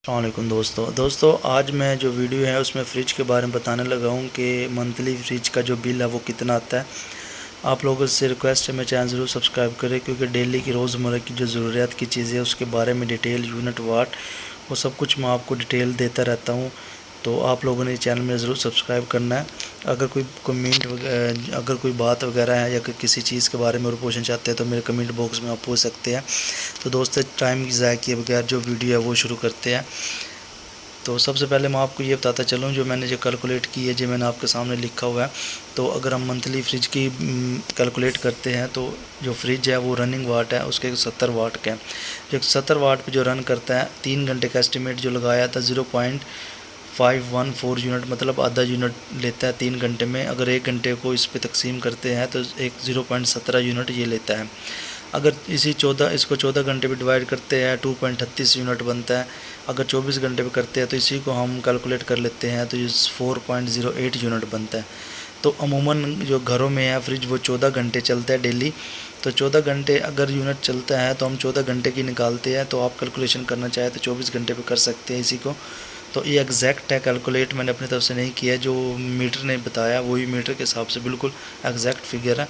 अस्सलामुअलैकुम दोस्तों आज मैं जो वीडियो है उसमें फ़्रिज के बारे में बताने लगा हूँ कि मंथली फ्रिज का जो बिल है वो कितना आता है। आप लोगों से रिक्वेस्ट है, मेरे चैनल ज़रूर सब्सक्राइब करें क्योंकि डेली की रोज़मर्रा की जो ज़रूरियात की चीज़ें हैं उसके बारे में डिटेल, यूनिट, वाट, वो सब कुछ मैं आपको डिटेल देता रहता हूँ। तो आप लोगों ने चैनल में ज़रूर सब्सक्राइब करना है। अगर कोई कमेंट अगर कोई बात वगैरह है या किसी चीज़ के बारे में और पूछना चाहते हैं तो मेरे कमेंट बॉक्स में आप पूछ सकते हैं। तो दोस्तों टाइम की ज़ाया किए बगैर जो वीडियो है वो शुरू करते हैं। तो सबसे पहले मैं आपको ये बताता चलूँ जो मैंने जो कैलकुलेट की है, जो मैंने आपके सामने लिखा हुआ है। तो अगर हम मंथली फ्रिज की कैलकुलेट करते हैं तो जो फ्रिज है वो रनिंग वाट है उसके 70 वाट का है। जो 70 वाट पे जो रन करता है 3 घंटे का एस्टिमेट जो लगाया था 0.514 यूनिट, मतलब आधा यूनिट लेता है 3 घंटे में। अगर 1 घंटे को इस पे तकसीम करते हैं तो एक 0.17 यूनिट ये लेता है। अगर इसको 14 घंटे पे डिवाइड करते हैं 2.38 यूनिट बनता है। अगर 24 घंटे पे करते हैं तो इसी को हम कैलकुलेट कर लेते हैं तो ये 4.08 यूनिट बनता है। तो अमूमन जो घरों में है फ्रिज वो 14 घंटे चलता है डेली। तो 14 घंटे अगर यूनिट चलता है तो हम 14 घंटे की निकालते हैं। तो आप कैलकुलेशन करना चाहें तो 24 घंटे पे कर सकते हैं इसी को। तो ये एग्जैक्ट है, कैलकुलेट मैंने अपनी तरफ से नहीं किया, जो मीटर ने बताया वही मीटर के हिसाब से बिल्कुल एग्जैक्ट फिगर है।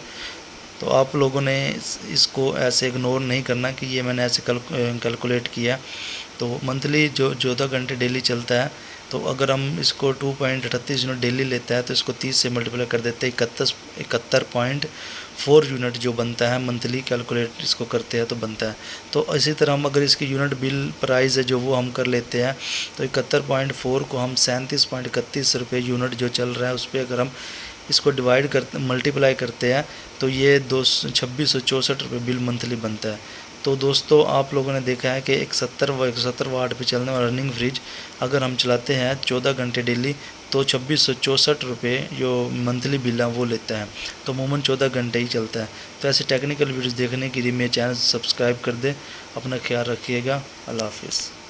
तो आप लोगों ने इसको ऐसे इग्नोर नहीं करना कि ये मैंने ऐसे कैलकुलेट किया। तो मंथली जो 14 घंटे डेली चलता है, तो अगर हम इसको 2.38 यूनिट डेली लेता है तो इसको 30 से मल्टीप्लाई कर देते हैं 71.4 यूनिट जो बनता है मंथली कैलकुलेट इसको करते हैं तो बनता है। तो इसी तरह हम अगर इसकी यूनिट बिल प्राइस है जो वो हम कर लेते हैं तो 71.4 को हम 37.31 रुपये यूनिट जो चल रहा है उस पर अगर हम इसको डिवाइड कर मल्टीप्लाई करते हैं तो ये 2664 रुपये बिल मंथली बनता है। तो दोस्तों आप लोगों ने देखा है कि एक 170 वाट पे चलने वाला रनिंग फ्रिज अगर हम चलाते हैं 14 घंटे डेली तो 2664 रुपये जो मंथली बिल है वो लेता है। तो अमूमन 14 घंटे ही चलता है। तो ऐसे टेक्निकल वीडियोज़ देखने के लिए मेरे चैनल सब्सक्राइब कर दें। अपना ख्याल रखिएगा। अल्लाह हाफिज़।